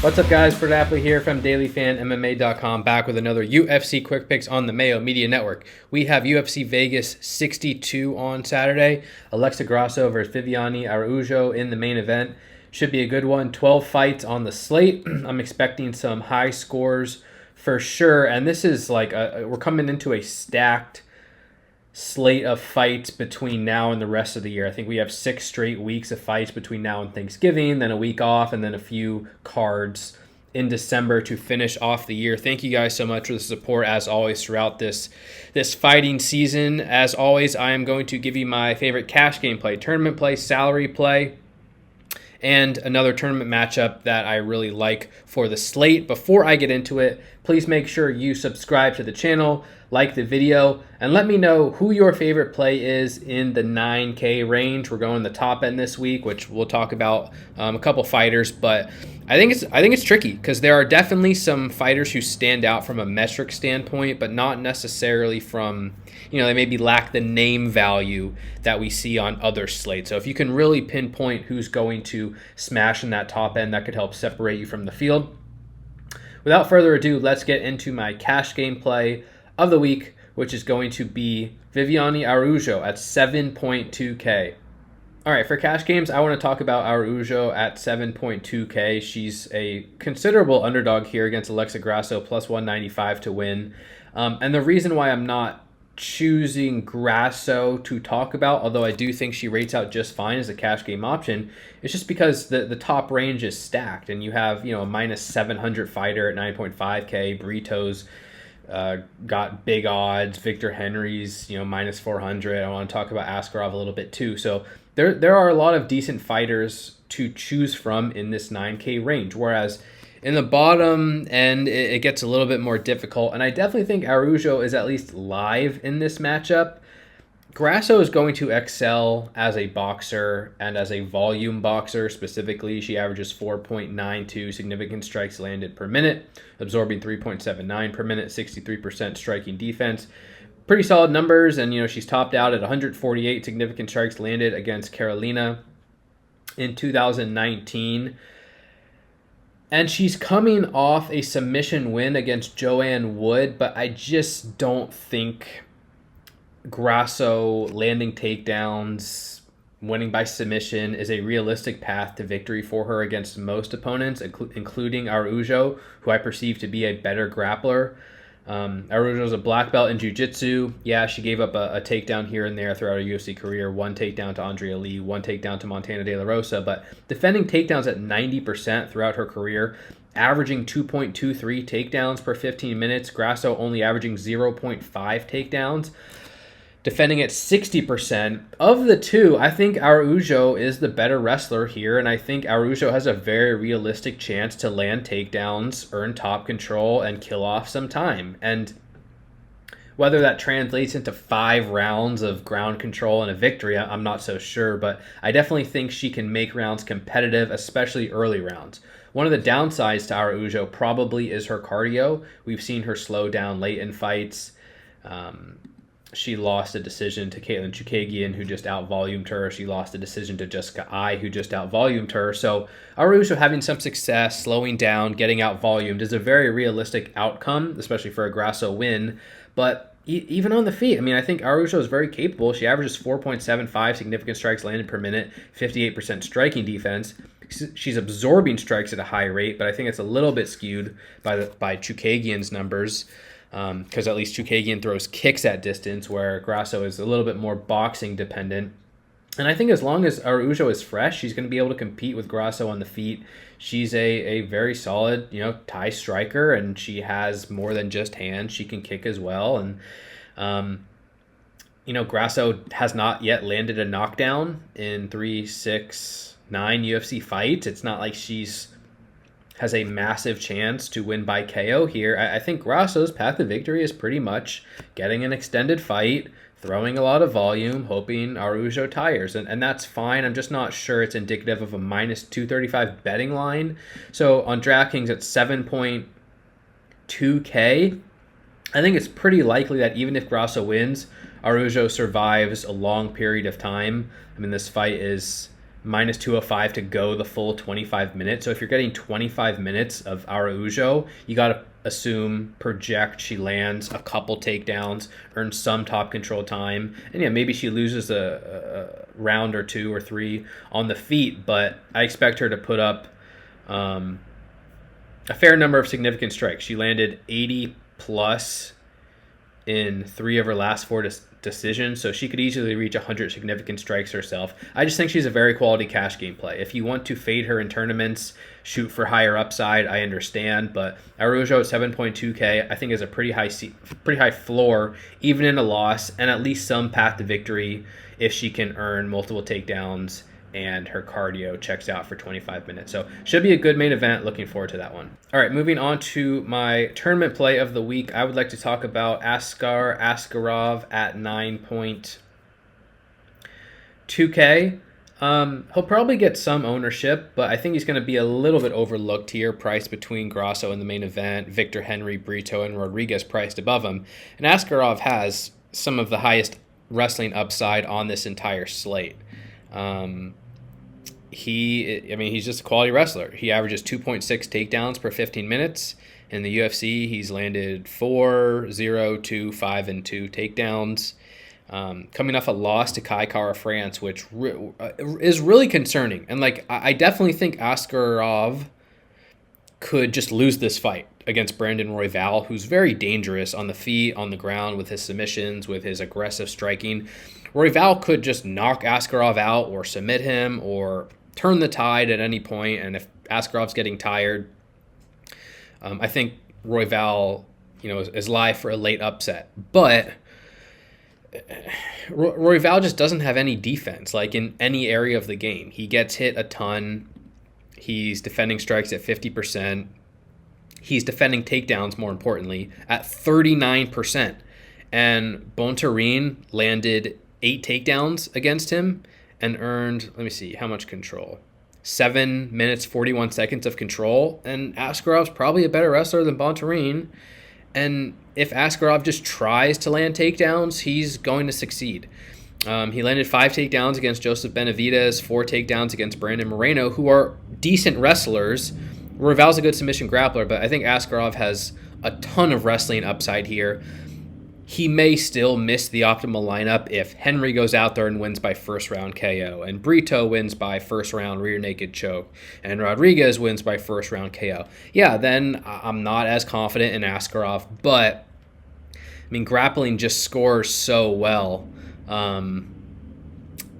What's up, guys? Brett Appley here from dailyfanmma.com, back with another UFC Quick Picks on the Mayo Media Network. We have UFC Vegas 62 on Saturday. Alexa Grasso versus Viviane Araujo in the main event. Should be a good one. 12 fights on the slate. I'm expecting some high scores for sure. And this is like, we're coming into a stacked slate of fights between now and the rest of the year. I think we have 6 straight weeks of fights between now and Thanksgiving, then a week off, and then a few cards in December to finish off the year. Thank you guys so much for the support, as always, throughout this fighting season. As always, I am going to give you my favorite cash game play, tournament play, salary play, and another tournament matchup that I really like for the slate. Before I get into it, please make sure you subscribe to the channel, like the video, and let me know who your favorite play is in the 9K range. We're going the top end this week, which we'll talk about a couple fighters, but I think it's tricky because there are definitely some fighters who stand out from a metric standpoint, but not necessarily from, they maybe lack the name value that we see on other slates. So if you can really pinpoint who's going to smash in that top end, that could help separate you from the field. Without further ado, let's get into my cash game play of the week, which is going to be Viviane Araujo at 7.2K. All right, for cash games, I want to talk about Araujo at 7.2K. She's a considerable underdog here against Alexa Grasso, plus 195 to win. And the reason why I'm not choosing Grasso to talk about, although I do think she rates out just fine as a cash game option, it's just because the top range is stacked, and you have a minus 700 fighter at 9.5K. Burritos got big odds. Victor Henry's minus 400. I want to talk about Askarov a little bit too. So there are a lot of decent fighters to choose from in this 9K range, whereas in the bottom end it gets a little bit more difficult, and I definitely think Araujo is at least live in this matchup. Grasso is going to excel as a boxer and as a volume boxer. Specifically, she averages 4.92 significant strikes landed per minute, absorbing 3.79 per minute, 63% striking defense. Pretty solid numbers, and she's topped out at 148 significant strikes landed against Carolina in 2019. And she's coming off a submission win against Joanne Wood, but I just don't think Grasso landing takedowns, winning by submission, is a realistic path to victory for her against most opponents, including Araujo, who I perceive to be a better grappler. Araujo's a black belt in jiu-jitsu. Yeah, she gave up a takedown here and there throughout her UFC career. One takedown to Andrea Lee, one takedown to Montana De La Rosa, but defending takedowns at 90% throughout her career, averaging 2.23 takedowns per 15 minutes. Grasso only averaging 0.5 takedowns. Defending at 60%. Of the two, I think Araujo is the better wrestler here, and I think Araujo has a very realistic chance to land takedowns, earn top control, and kill off some time. And whether that translates into 5 rounds of ground control and a victory, I'm not so sure, but I definitely think she can make rounds competitive, especially early rounds. One of the downsides to Araujo probably is her cardio. We've seen her slow down late in fights. She lost a decision to Caitlin Chukagian, who just out-volumed her. She lost a decision to Jessica Ai, who just out-volumed her. So Araujo having some success, slowing down, getting out-volumed is a very realistic outcome, especially for a Grasso win. But even on the feet, I think Araujo is very capable. She averages 4.75 significant strikes landed per minute, 58% striking defense. She's absorbing strikes at a high rate, but I think it's a little bit skewed by Chukagian's numbers. Because at least Chukagian throws kicks at distance, where Grasso is a little bit more boxing dependent. And I think as long as Araujo is fresh, she's going to be able to compete with Grasso on the feet. She's a very solid, Thai striker, and she has more than just hands. She can kick as well. And, Grasso has not yet landed a knockdown in 3, 6, 9 UFC fights. It's not like has a massive chance to win by KO here. I think Grasso's path to victory is pretty much getting an extended fight, throwing a lot of volume, hoping Araujo tires. And that's fine. I'm just not sure it's indicative of a minus 235 betting line. So on DraftKings at 7.2K, I think it's pretty likely that even if Grasso wins, Araujo survives a long period of time. This fight is minus 205 to go the full 25 minutes. So if you're getting 25 minutes of Araujo, you got to project she lands a couple takedowns, earns some top control time, and yeah, maybe she loses a round or 2 or 3 on the feet, but I expect her to put up a fair number of significant strikes. She landed 80 plus in 3 of her last 4 decisions, so she could easily reach 100 significant strikes herself. I just think she's a very quality cash game play. If you want to fade her in tournaments, shoot for higher upside, I understand, but Araujo at 7.2K I think is a pretty high floor, even in a loss, and at least some path to victory if she can earn multiple takedowns and her cardio checks out for 25 minutes. So should be a good main event. Looking forward to that one. All right, moving on to my tournament play of the week. I would like to talk about Askarov at 9.2K. He'll probably get some ownership, but I think he's going to be a little bit overlooked here, priced between Grasso in the main event, Victor Henry, Brito, and Rodriguez priced above him. And Askarov has some of the highest wrestling upside on this entire slate. He's just a quality wrestler. He averages 2.6 takedowns per 15 minutes. In the UFC, he's landed 4, 0, 2, 5, and 2 takedowns. Coming off a loss to Kai Kara France, which is really concerning. And I definitely think Askarov could just lose this fight against Brandon Royval, who's very dangerous on the feet, on the ground, with his submissions, with his aggressive striking. Royval could just knock Askarov out or submit him or turn the tide at any point. And if Askarov's getting tired, I think Royval, is live for a late upset. But Royval just doesn't have any defense, in any area of the game. He gets hit a ton. He's defending strikes at 50%. He's defending takedowns, more importantly, at 39%. And Bontarine landed 8 takedowns against him and earned, let me see, how much control? 7 minutes, 41 seconds of control. And Askarov's probably a better wrestler than Bontarine. And if Askarov just tries to land takedowns, he's going to succeed. He landed 5 takedowns against Joseph Benavidez, 4 takedowns against Brandon Moreno, who are decent wrestlers. Royval's a good submission grappler, but I think Askarov has a ton of wrestling upside here. He may still miss the optimal lineup if Henry goes out there and wins by first round KO, and Brito wins by first round rear naked choke, and Rodriguez wins by first round KO. Yeah, then I'm not as confident in Askarov, but grappling just scores so well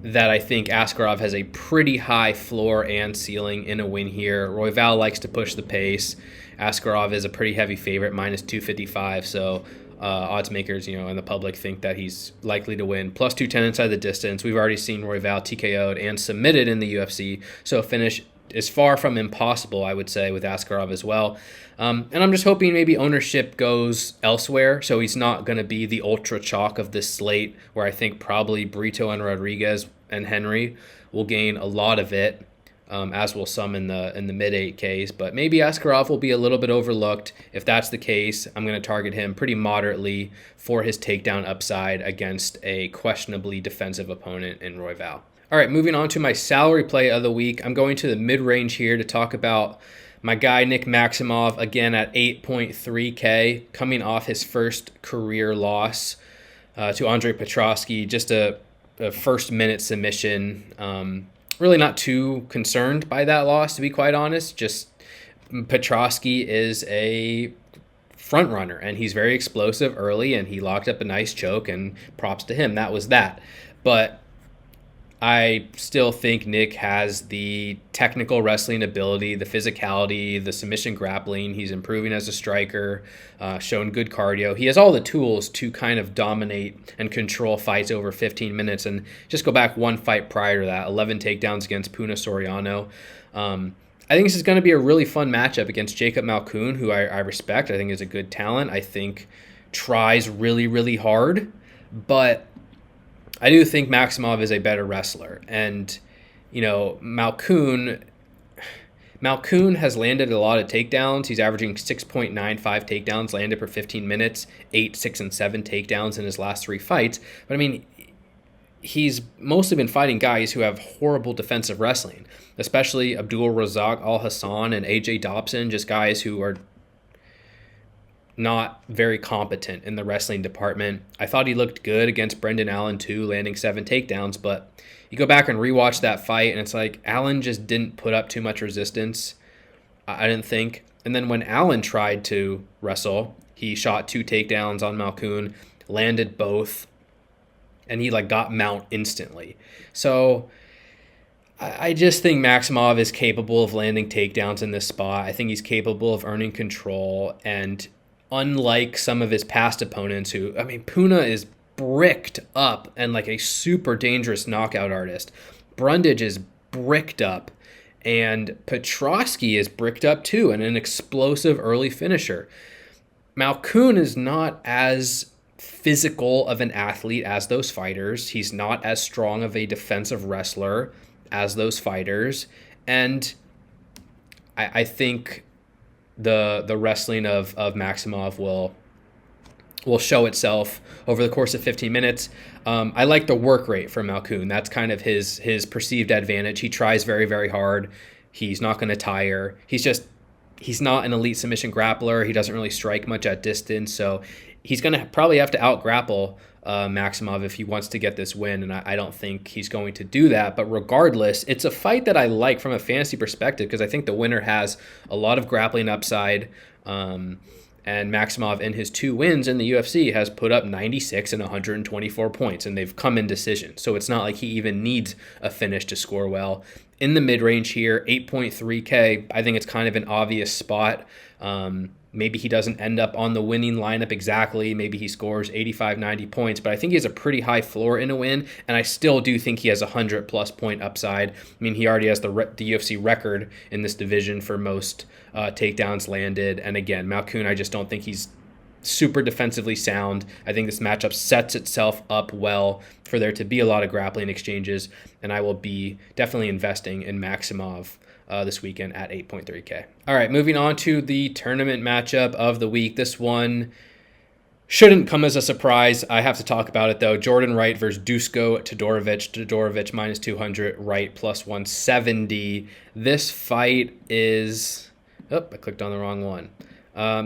that I think Askarov has a pretty high floor and ceiling in a win here. Royval likes to push the pace. Askarov is a pretty heavy favorite, minus 255, so odds makers, and the public think that he's likely to win. Plus 210 inside the distance. We've already seen Royval TKO'd and submitted in the UFC, so a finish is far from impossible, I would say, with Askarov as well. And I'm just hoping maybe ownership goes elsewhere, so he's not going to be the ultra chalk of this slate, where I think probably Brito and Rodriguez and Henry will gain a lot of it, as will some in the mid 8Ks. But maybe Askarov will be a little bit overlooked. If that's the case, I'm going to target him pretty moderately for his takedown upside against a questionably defensive opponent in Royval. All right, moving on to my salary play of the week. I'm going to the mid-range here to talk about my guy Nick Maximov, again at 8.3K, coming off his first career loss to Andre Petrosky, just a first-minute submission. Really not too concerned by that loss, to be quite honest. Just Petrosky is a front runner, and he's very explosive early, and he locked up a nice choke, and props to him. That was that. But I still think Nick has the technical wrestling ability, the physicality, the submission grappling. He's improving as a striker, shown good cardio. He has all the tools to kind of dominate and control fights over 15 minutes. And just go back one fight prior to that, 11 takedowns against Puna Soriano. I think this is going to be a really fun matchup against Jacob Malkoun, who I respect. I think is a good talent. I think tries really, really hard, but I do think Maximov is a better wrestler. And, Malkoun has landed a lot of takedowns. He's averaging 6.95 takedowns landed per 15 minutes, 8, 6, and 7 takedowns in his last 3 fights. But, he's mostly been fighting guys who have horrible defensive wrestling, especially Abdul Razak Al Hassan and AJ Dobson, just guys who are not very competent in the wrestling department. I thought he looked good against Brendan Allen too, landing 7 takedowns, but you go back and rewatch that fight and it's like Allen just didn't put up too much resistance, I didn't think. And then when Allen tried to wrestle, he shot 2 takedowns on Malkoun, landed both, and he got mount instantly. So I just think Maximov is capable of landing takedowns in this spot. I think he's capable of earning control, and unlike some of his past opponents Puna is bricked up and a super dangerous knockout artist. Brundage is bricked up, and Petrosky is bricked up too, and an explosive early finisher. Malkoun is not as physical of an athlete as those fighters. He's not as strong of a defensive wrestler as those fighters. And I think the wrestling of Maximov will show itself over the course of 15 minutes. I like the work rate for Malkoun. That's kind of his perceived advantage. He tries very, very hard. He's not going to tire. He's not an elite submission grappler. He doesn't really strike much at distance. So he's going to probably have to out-grapple Maximov if he wants to get this win, and I don't think he's going to do that. But regardless, it's a fight that I like from a fantasy perspective because I think the winner has a lot of grappling upside. And Maximov, in his 2 wins in the UFC, has put up 96 and 124 points, and they've come in decision. So it's not like he even needs a finish to score well. In the mid-range here, 8.3K, I think it's kind of an obvious spot. Maybe he doesn't end up on the winning lineup exactly. Maybe he scores 85, 90 points, but I think he has a pretty high floor in a win, and I still do think he has a 100-plus point upside. I mean, he already has the UFC record in this division for most takedowns landed, and again, Malkoun, I just don't think he's super defensively sound. I think this matchup sets itself up well for there to be a lot of grappling exchanges, and I will be definitely investing in Maximov this weekend at 8.3K. All right, moving on to the tournament matchup of the week. This one shouldn't come as a surprise. I have to talk about it, though. Jordan Wright versus Dusko Todorovic. Todorovic minus 200, Wright plus 170. This fight is... Oh, I clicked on the wrong one.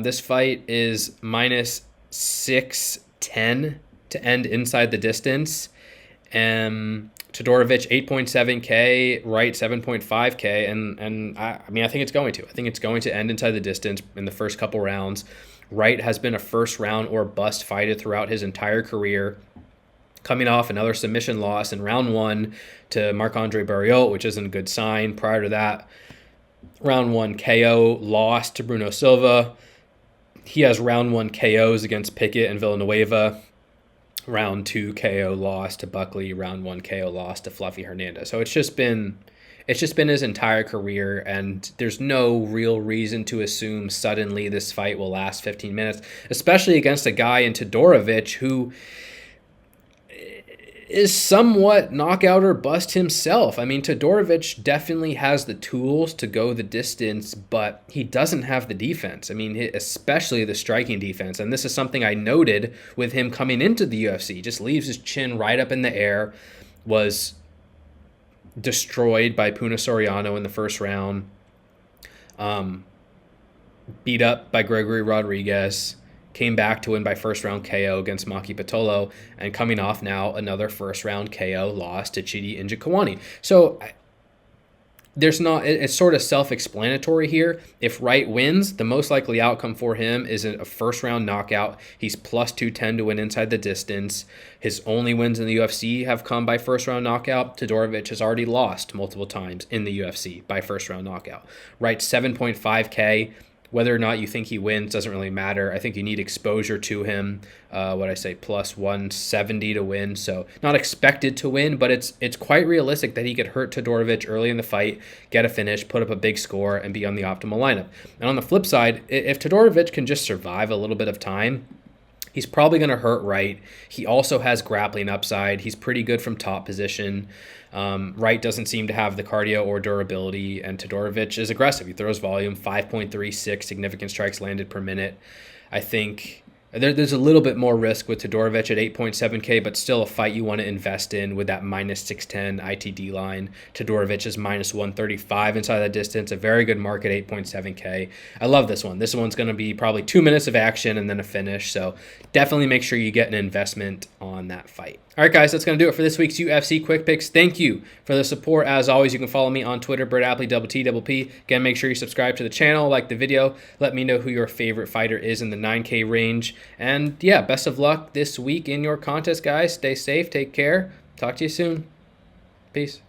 This fight is minus 610 to end inside the distance. Todorovic 8.7K, Wright 7.5K, and I think it's going to. I think it's going to end inside the distance in the first couple rounds. Wright has been a first round or bust fighter throughout his entire career, coming off another submission loss in round 1 to Marc-Andre Barriault, which isn't a good sign. Prior to that, round 1 KO loss to Bruno Silva. He has round 1 KOs against Pickett and Villanueva. Round 2 KO loss to Buckley, round 1 KO loss to Fluffy Hernandez. So it's just been his entire career, and there's no real reason to assume suddenly this fight will last 15 minutes, especially against a guy in Todorovic who is somewhat knockout or bust himself. I mean, Todorovic definitely has the tools to go the distance, but he doesn't have the defense. I mean, especially the striking defense. And this is something I noted with him coming into the UFC. He just leaves his chin right up in the air, was destroyed by Puna Soriano in the first round, beat up by Gregory Rodriguez, came back to win by first round KO against Maki Pitolo, and coming off now another first round KO loss to Chidi Njokuani. So it's sort of self-explanatory here. If Wright wins, the most likely outcome for him is a first round knockout. He's plus 210 to win inside the distance. His only wins in the UFC have come by first round knockout. Todorovic has already lost multiple times in the UFC by first round knockout. Wright 7.5K. Whether or not you think he wins doesn't really matter. I think you need exposure to him. Plus 170 to win. So not expected to win, but it's quite realistic that he could hurt Todorovic early in the fight, get a finish, put up a big score, and be on the optimal lineup. And on the flip side, if Todorovic can just survive a little bit of time, he's probably going to hurt Wright. He also has grappling upside. He's pretty good from top position. Wright doesn't seem to have the cardio or durability, and Todorovic is aggressive. He throws volume, 5.36 significant strikes landed per minute. I think There's a little bit more risk with Todorovic at 8.7K, but still a fight you want to invest in with that minus 610 ITD line. Todorovic is minus 135 inside that distance. A very good mark at 8.7K. I love this one. This one's going to be probably 2 minutes of action and then a finish. So definitely make sure you get an investment on that fight. All right, guys, that's going to do it for this week's UFC Quick Picks. Thank you for the support. As always, you can follow me on Twitter, Appley, _T_P. Again, make sure you subscribe to the channel, like the video. Let me know who your favorite fighter is in the 9K range. And yeah, best of luck this week in your contest, guys. Stay safe. Take care. Talk to you soon. Peace.